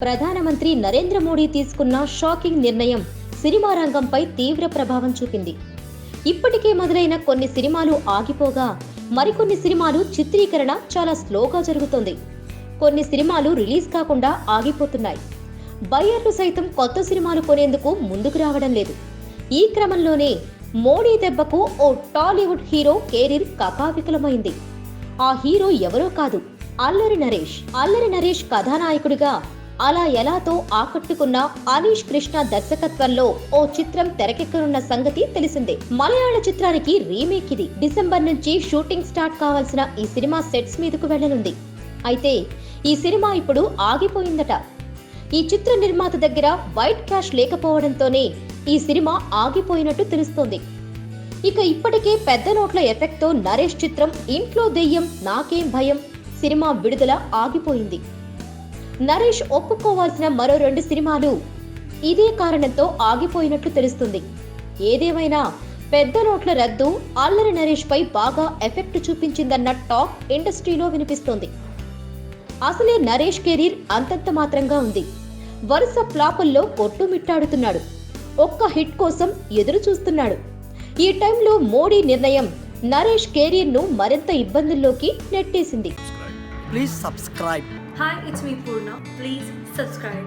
ప్రధానమంత్రి నరేంద్ర మోడీ తీసుకున్న షాకింగ్ నిర్ణయం సినిమా రంగంపై తీవ్ర ప్రభావం చూపింది. ఇప్పటికే మొదలైన కొన్ని సినిమాలు ఆగిపోగా మరికొన్ని సినిమాలు చిత్రీకరణ చాలా స్లోగా జరుగుతోంది. కొన్ని సినిమాలు రిలీజ్ కాకుండా ఆగిపోతున్నాయి. బయ్యర్లు సైతం కొత్త సినిమాలు కొనేందుకు ముందుకు రావడం లేదు. ఈ క్రమంలోనే మోడీ దెబ్బకు ఓ టాలీవుడ్ హీరో కెరీర్ కకావికలమైంది. ఆ హీరో ఎవరో కాదు, అల్లరి నరేష్. అల్లరి నరేష్ కథానాయకుడిగా అలా ఎలాతో ఆకట్టుకున్న అనీష్ కృష్ణ దర్శకత్వంలో ఓ చిత్రం తెరకెక్కనున్న సంగతి తెలిసిందే. మలయాళ చిత్రానికి రీమేక్ ఇది. డిసెంబర్ నుంచి షూటింగ్ స్టార్ట్ కావాల్సిన ఈ సినిమా సెట్స్ మీదకు వెళ్లనుంది. అయితే ఈ సినిమా ఇప్పుడు ఆగిపోయిందట. ఈ చిత్ర నిర్మాత దగ్గర వైట్ క్యాష్ లేకపోవడంతోనే ఈ సినిమా ఆగిపోయినట్టు తెలుస్తోంది. ఇక ఇప్పటికే పెద్ద నోట్ల ఎఫెక్ట్ తో నరేష్ చిత్రం ఇంట్లో దెయ్యం నాకేం భయం సినిమా విడుదల ఆగిపోయింది. నరేష్ ఒప్పుకోవాల్సిన మరో 2 సినిమాలు ఇదే కారణంతో ఆగిపోయినట్లు తెలుస్తుంది. ఏదేమైనా పెద్ద నోట్ల రద్దు అల్లరి నరేష్ పై బాగా ఎఫెక్ట్ చూపించిందన్న టాక్ ఇండస్ట్రీలో వినిపిస్తోంది. అసలే నరేష్ కెరీర్ అంతంత మాత్రంగా ఉంది. వరుస ఫ్లాపుల్లో కొట్టుమిట్టాడుతున్నాడు. ఒక్క హిట్ కోసం ఎదురు చూస్తున్నాడు. ఈ టైంలో మోడీ నిర్ణయం నరేష్ కెరీర్ ను మరింత ఇబ్బందుల్లోకి నెట్టేసింది. Please subscribe. Hi, it's me Purna. Please subscribe.